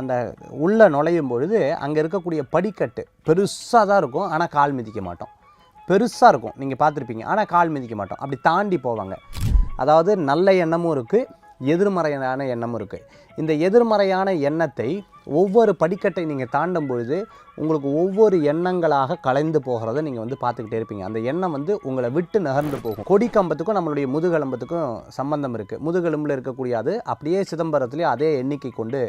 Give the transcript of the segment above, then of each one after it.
அந்த உள்ளே நுழையும் பொழுது அங்கே இருக்கக்கூடிய படிக்கட்டு பெருசாக தான் இருக்கும், ஆனால் கால் மிதிக்க மாட்டோம். பெருசாக இருக்கும், நீங்கள் பார்த்துருப்பீங்க, ஆனால் கால் மிதிக்க மாட்டோம். அப்படி தாண்டி போவாங்க. அதாவது நல்ல எண்ணமும் இருக்குது, எதிர்மறையான எண்ணமும் இருக்குது. இந்த எதிர்மறையான எண்ணத்தை ஒவ்வொரு படிக்கட்டை நீங்கள் தாண்டும் பொழுது உங்களுக்கு ஒவ்வொரு எண்ணங்களாக கலைந்து போகிறத நீங்கள் வந்து பார்த்துக்கிட்டே இருப்பீங்க. அந்த எண்ணம் வந்து உங்களை விட்டு நகர்ந்து போகும். கொடிக்கம்பத்துக்கும் நம்மளுடைய முதுகெலும்பத்துக்கும் சம்பந்தம் இருக்குது. முதுகெலும்பில் இருக்கக்கூடிய அது அப்படியே சிதம்பரத்துலேயே அதே எண்ணிக்கை கொண்டு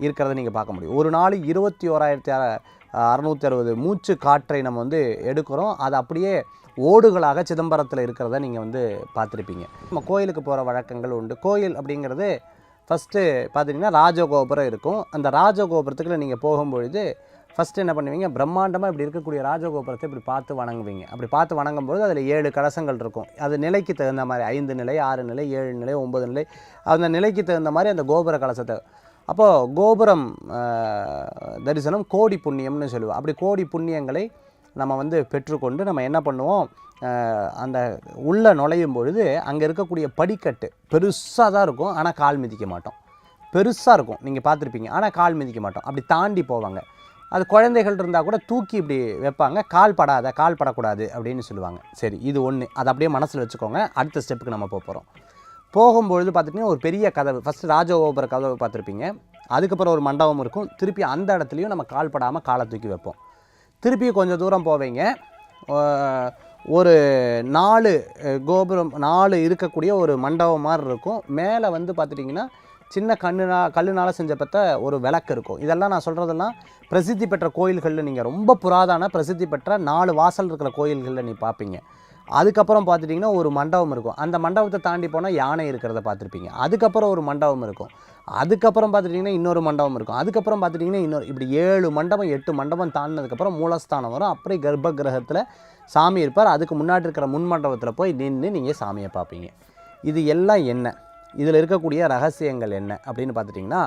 இருக்கிறத நீங்கள் பார்க்க முடியும். ஒரு நாள் 21,660 மூச்சு காற்றை நம்ம வந்து எடுக்கிறோம். அது அப்படியே ஓடுகளாக சிதம்பரத்தில் இருக்கிறத நீங்கள் வந்து பார்த்துருப்பீங்க. நம்ம கோயிலுக்கு போகிற வழக்கங்கள் உண்டு. கோயில் அப்படிங்கிறது ஃபஸ்ட்டு பார்த்திங்கன்னா ராஜகோபுரம் இருக்கும். அந்த ராஜகோபுரத்துக்குள்ள நீங்கள் போகும்பொழுது ஃபஸ்ட்டு என்ன பண்ணுவீங்க, பிரம்மாண்டமாக இப்படி இருக்கக்கூடிய ராஜகோபுரத்தை இப்படி பார்த்து வணங்குவீங்க. அப்படி பார்த்து வணங்கும்போது அதில் 7 கலசங்கள் இருக்கும். அது நிலைக்கு தகுந்த மாதிரி 5 நிலை, 6 நிலை, 7 நிலை, 9 நிலை, அந்த நிலைக்கு தகுந்த மாதிரி அந்த கோபுர கலசத்தை. அப்போது கோபுரம் தரிசனம் கோடி புண்ணியம்னு சொல்லுவோம். அப்படி கோடி புண்ணியங்களை நம்ம வந்து பெற்றுக்கொண்டு நம்ம என்ன பண்ணுவோம், அந்த உள்ளே நுழையும் பொழுது அங்கே இருக்கக்கூடிய படிக்கட்டு பெருசாக தான் இருக்கும், ஆனால் கால் மிதிக்க மாட்டோம். பெருசாக இருக்கும், நீங்கள் பார்த்துருப்பீங்க, ஆனால் கால் மிதிக்க மாட்டோம். அப்படி தாண்டி போவாங்க. அது குழந்தைகள் இருந்தால் கூட தூக்கி இப்படி வைப்பாங்க, கால் படக்கூடாது அப்படின்னு சொல்லுவாங்க. சரி, இது ஒன்று, அதை அப்படியே மனசில் வச்சுக்கோங்க. அடுத்த ஸ்டெப்புக்கு நம்ம போகிறோம். போகும்பொழுது பார்த்துட்டிங்கன்னா ஒரு பெரிய கதவு, ஃபஸ்ட்டு ராஜகோபுர கதவு பார்த்துருப்பீங்க. அதுக்கப்புறம் ஒரு மண்டபம் இருக்கும். திருப்பி அந்த இடத்துலையும் நம்ம கால் படாமல் காலை தூக்கி வைப்போம். திருப்பி கொஞ்சம் தூரம் போவீங்க. ஒரு 4 கோபுரம் 4 இருக்கக்கூடிய ஒரு மண்டபம் மாதிரி இருக்கும். மேலே வந்து பார்த்துட்டிங்கன்னா சின்ன கல்லுனால் செஞ்சப்பட்ட ஒரு விளக்கு இருக்கும். இதெல்லாம் நான் சொல்கிறதெல்லாம் பிரசித்தி பெற்ற கோயில்களில் நீங்கள் ரொம்ப புராதன பிரசித்தி பெற்ற 4 வாசல் இருக்கிற கோயில்களில் நீ பார்ப்பீங்க. அதுக்கப்புறம் பார்த்துட்டிங்கன்னா ஒரு மண்டபம் இருக்கும். அந்த மண்டபத்தை தாண்டி போனால் யானை இருக்கிறத பார்த்துருப்பீங்க. அதுக்கப்புறம் ஒரு மண்டபம் இருக்கும். அதுக்கப்புறம் பார்த்துட்டிங்கன்னா இன்னொரு மண்டபம் இருக்கும். அதுக்கப்புறம் பார்த்துட்டிங்கன்னா இன்னொரு, இப்படி 7 மண்டபம் 8 மண்டபம் தாண்டினதுக்கப்புறம் மூலஸ்தானம் வரும். அப்படியே கர்ப்ப கிரகத்தில் சாமி இருப்பார். அதுக்கு முன்னாடி இருக்கிற முன் மண்டபத்தில் போய் நின்று நீங்கள் சாமியை பார்ப்பீங்க. இது எல்லாம் என்ன, இதில் இருக்கக்கூடிய ரகசியங்கள் என்ன அப்படின்னு பார்த்துட்டிங்கன்னா,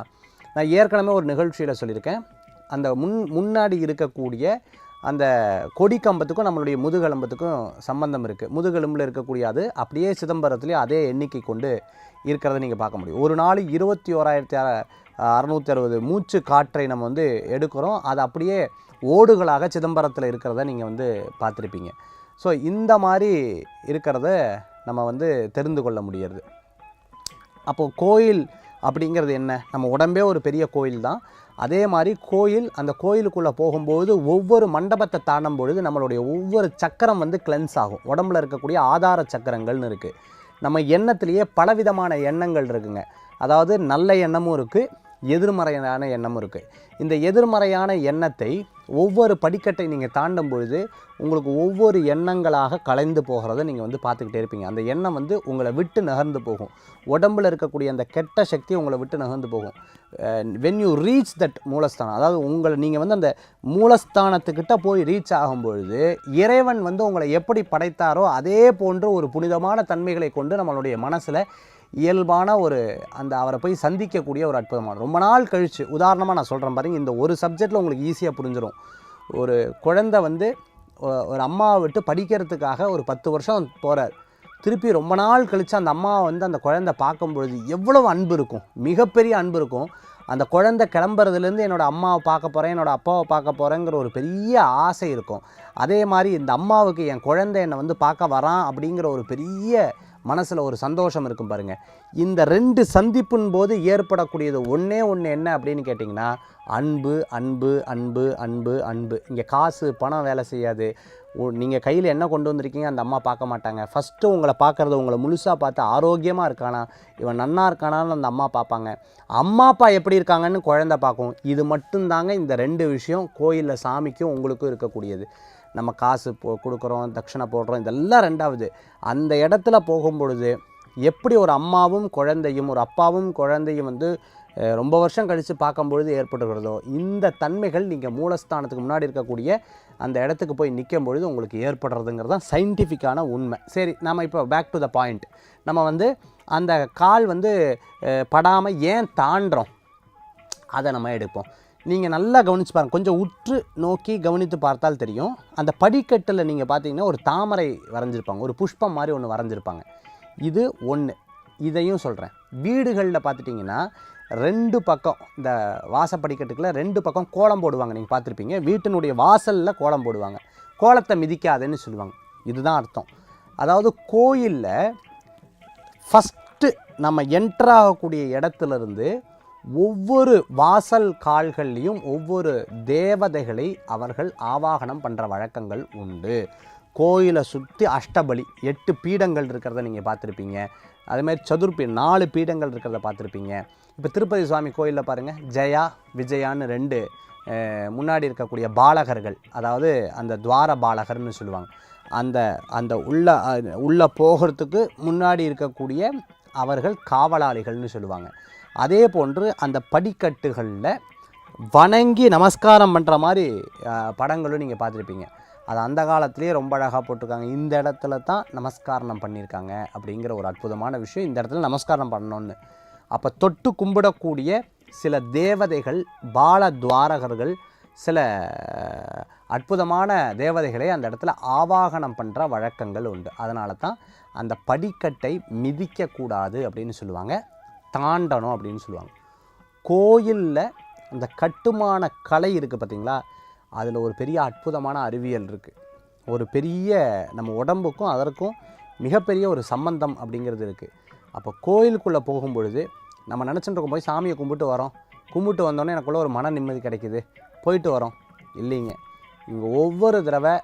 நான் ஏற்கனவே ஒரு நிகழ்ச்சியில் சொல்லியிருக்கேன். அந்த முன்னாடி இருக்கக்கூடிய அந்த கொடிக்கம்பத்துக்கும் நம்மளுடைய முதுகெலும்பத்துக்கும் சம்பந்தம் இருக்குது. முதுகெலும்பில் இருக்கக்கூடிய அது அப்படியே சிதம்பரத்துலேயே அதே எண்ணிக்கை கொண்டு இருக்கிறத நீங்கள் பார்க்க முடியும். ஒரு நாள் 21,660 மூச்சு காற்றை நம்ம வந்து எடுக்கிறோம். அது அப்படியே ஓடுகளாக சிதம்பரத்தில் இருக்கிறத நீங்கள் வந்து பார்த்துருப்பீங்க. ஸோ இந்த மாதிரி இருக்கிறத நம்ம வந்து தெரிந்து கொள்ள முடியாது. அப்போது கோயில் அப்படிங்கிறது என்ன, நம்ம உடம்பே ஒரு பெரிய கோயில் தான். அதே மாதிரி கோயில், அந்த கோயிலுக்குள்ளே போகும்போது ஒவ்வொரு மண்டபத்தை தாண்டும் பொழுது நம்மளுடைய ஒவ்வொரு சக்கரம் வந்து கிளென்ஸ் ஆகும். உடம்புல இருக்கக்கூடிய ஆதார சக்கரங்கள்னு இருக்குது. நம்ம எண்ணத்துலேயே பலவிதமான எண்ணங்கள் இருக்குங்க. அதாவது நல்ல எண்ணமும் இருக்குது, எதிர்மறையான எண்ணமும் இருக்குது. இந்த எதிர்மறையான எண்ணத்தை ஒவ்வொரு படிக்கட்டை நீங்கள் தாண்டும் பொழுது உங்களுக்கு ஒவ்வொரு எண்ணங்களாக கலைந்து போகிறத நீங்கள் வந்து பார்த்துக்கிட்டே இருப்பீங்க. அந்த எண்ணம் வந்து உங்களை விட்டு நகர்ந்து போகும். உடம்பில் இருக்கக்கூடிய அந்த கெட்ட சக்தி உங்களை விட்டு நகர்ந்து போகும். வென் யூ ரீச் தட் மூலஸ்தானம், அதாவது நீங்கள் வந்து அந்த மூலஸ்தானத்துக்கிட்ட போய் ரீச் ஆகும்பொழுது இறைவன் வந்து உங்களை எப்படி படைத்தாரோ அதே போன்று ஒரு புனிதமான தன்மைகளை கொண்டு நம்மளுடைய மனசில் இயல்பான ஒரு அந்த அவரை போய் சந்திக்கக்கூடிய ஒரு அற்புதமான, ரொம்ப நாள் கழித்து, உதாரணமாக நான் சொல்கிறேன் பாருங்கள், இந்த ஒரு சப்ஜெக்டில் உங்களுக்கு ஈஸியாக புரிஞ்சிடும். ஒரு குழந்தை வந்து ஒரு அம்மாவை விட்டு படிக்கிறதுக்காக ஒரு 10 வருஷம் போகிறார். திருப்பி ரொம்ப நாள் கழித்து அந்த அம்மாவை வந்து அந்த குழந்தை பார்க்கும்பொழுது எவ்வளவு அன்பு இருக்கும், மிகப்பெரிய அன்பு இருக்கும். அந்த குழந்தை கிளம்புறதுலேருந்து என்னோடய அம்மாவை பார்க்க போகிறேன், என்னோடய அப்பாவை பார்க்க போகிறேங்கிற ஒரு பெரிய ஆசை இருக்கும். அதே மாதிரி இந்த அம்மாவுக்கு என் குழந்தை என்னை வந்து பார்க்க வரான் அப்படிங்கிற ஒரு பெரிய மனசில் ஒரு சந்தோஷம் இருக்கும் பாருங்கள். இந்த 2 சந்திப்பின் போது ஏற்படக்கூடியது ஒன்றே ஒன்று என்ன அப்படின்னு கேட்டிங்கன்னா, அன்பு அன்பு அன்பு அன்பு அன்பு. இங்கே காசு பணம் வேலை செய்யாது. நீங்கள் கையில் என்ன கொண்டு வந்திருக்கீங்க அந்த அம்மா பார்க்க மாட்டாங்க. ஃபஸ்ட்டு உங்களை பார்க்குறது, உங்களை முழுசாக பார்த்து ஆரோக்கியமாக இருக்கானா, இவன் நன்னா இருக்கானான்னு அந்த அம்மா பார்ப்பாங்க. அம்மா அப்பா எப்படி இருக்காங்கன்னு குழந்தை பார்க்கும். இது மட்டும்தாங்க இந்த 2 விஷயம் கோயிலில் சாமிக்கும் உங்களுக்கும் இருக்கக்கூடியது. நம்ம காசு கொடுக்குறோம், தட்சணை போடுறோம், இதெல்லாம் 2வது. அந்த இடத்துல போகும்பொழுது எப்படி ஒரு அம்மாவும் குழந்தையும், ஒரு அப்பாவும் குழந்தையும் வந்து ரொம்ப வருஷம் கழித்து பார்க்கும்பொழுது ஏற்படுகிறதோ, இந்த தன்மைகள் நீங்கள் மூலஸ்தானத்துக்கு முன்னாடி இருக்கக்கூடிய அந்த இடத்துக்கு போய் நிற்கும் பொழுது உங்களுக்கு ஏற்படுறதுங்கிறது தான் சயின்டிஃபிக்கான உண்மை. சரி, நம்ம இப்போ பேக் டு த பாயிண்ட். நம்ம வந்து அந்த கால் வந்து படாமல் ஏன் தாண்டுறோம் அதை நம்ம எடுப்போம். நீங்கள் நல்லா கவனித்து பாருங்கள், கொஞ்சம் உற்று நோக்கி கவனித்து பார்த்தால் தெரியும். அந்த படிக்கட்டில் நீங்கள் பார்த்தீங்கன்னா ஒரு தாமரை வரைஞ்சிருப்பாங்க, ஒரு புஷ்பம் மாதிரி ஒன்று வரைஞ்சிருப்பாங்க. இது ஒன்று. இதையும் சொல்கிறேன், வீடுகளில் பார்த்துட்டிங்கன்னா 2 பக்கம் இந்த வாசப்படிக்கட்டுக்குள்ள 2 பக்கம் கோலம் போடுவாங்க. நீங்கள் பார்த்துருப்பீங்க. வீட்டினுடைய வாசலில் கோலம் போடுவாங்க. கோலத்தை மிதிக்காதேன்னு சொல்லுவாங்க. இதுதான் அர்த்தம். அதாவது கோயிலில் ஃபஸ்ட்டு நம்ம என்டர் ஆகக்கூடிய இடத்துலேருந்து ஒவ்வொரு வாசல் கால்கள்லேயும் ஒவ்வொரு தேவதைகளை அவர்கள் ஆவாகனம் பண்ணுற வழக்கங்கள் உண்டு. கோயிலை சுற்றி அஷ்டபலி 8 பீடங்கள் இருக்கிறத நீங்கள் பார்த்துருப்பீங்க. அதேமாதிரி சதுர்பி 4 பீடங்கள் இருக்கிறத பார்த்துருப்பீங்க. இப்போ திருப்பதி சுவாமி கோயிலில் பாருங்கள், ஜெயா விஜயான்னு 2 முன்னாடி இருக்கக்கூடிய பாலகர்கள், அதாவது அந்த துவார பாலகர்னு சொல்லுவாங்க. அந்த உள்ள போகிறதுக்கு முன்னாடி இருக்கக்கூடிய அவர்கள் காவலாளிகள்னு சொல்லுவாங்க. அதே போன்று அந்த படிக்கட்டுகளில் வணங்கி நமஸ்காரம் பண்ணுற மாதிரி படங்களும் நீங்கள் பார்த்துருப்பீங்க. அது அந்த காலத்திலே ரொம்ப அழகாக போட்டிருக்காங்க. இந்த இடத்துல தான் நமஸ்காரம் பண்ணியிருக்காங்க அப்படிங்கிற ஒரு அற்புதமான விஷயம். இந்த இடத்துல நமஸ்காரம் பண்ணணுன்னு அப்போ தொட்டு கும்பிடக்கூடிய சில தேவதைகள், பால துவாரகர்கள், சில அற்புதமான தேவதைகளை அந்த இடத்துல ஆவாகனம் பண்ணுற வழக்கங்கள் உண்டு. அதனால தான் அந்த படிக்கட்டை மிதிக்கக்கூடாது அப்படின்னு சொல்லுவாங்க, தாண்டணும் அப்படின்னு சொல்லுவாங்க. கோயிலில் அந்த கட்டுமான கலை இருக்குது பார்த்திங்களா, அதில் ஒரு பெரிய அற்புதமான அறிவியல் இருக்குது. ஒரு பெரிய நம்ம உடம்புக்கும் அதற்கும் மிகப்பெரிய ஒரு சம்பந்தம் அப்படிங்கிறது இருக்குது. அப்போ கோயிலுக்குள்ளே போகும்பொழுது நம்ம நினச்சிட்டு போய் சாமியை கும்பிட்டு வரோம், கும்பிட்டு வந்தோடனே எனக்குள்ளே ஒரு மன நிம்மதி கிடைக்குது, போயிட்டு வரோம். இல்லைங்க, இங்கே ஒவ்வொரு தடவை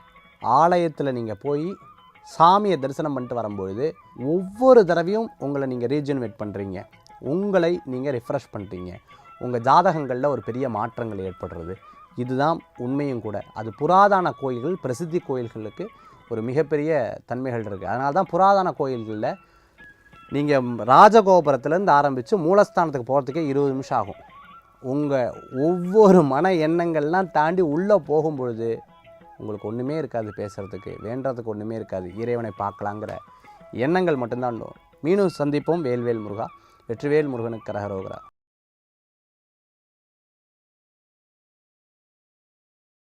ஆலயத்தில் நீங்கள் போய் சாமியை தரிசனம் பண்ணிட்டு வரும்பொழுது ஒவ்வொரு தடவையும் உங்களை நீங்கள் ரீஜெனரேட் பண்ணுறீங்க, உங்களை நீங்கள் ரிஃப்ரெஷ் பண்ணுறீங்க, உங்கள் ஜாதகங்களில் ஒரு பெரிய மாற்றங்கள் ஏற்படுறது. இதுதான் உண்மையும் கூட. அது புராதன கோயில்கள், பிரசித்தி கோயில்களுக்கு ஒரு மிகப்பெரிய தன்மைகள் இருக்குது. அதனால தான் புராதன கோயில்களில் நீங்கள் ராஜகோபுரத்துலேருந்து ஆரம்பித்து மூலஸ்தானத்துக்கு போகிறதுக்கே 20 நிமிஷம் ஆகும். உங்கள் ஒவ்வொரு மன எண்ணங்கள்லாம் தாண்டி உள்ளே போகும்பொழுது உங்களுக்கு ஒன்றுமே இருக்காது, பேசுகிறதுக்கு வேண்டுறதுக்கு ஒன்றுமே இருக்காது. இறைவனை பார்க்கலாங்கிற எண்ணங்கள் மட்டும்தான். மீண்டும் சந்திப்போம். வேல்வேல் முருகா. வெற்றிவேல் முருகனுக்கு கரகரோகரா.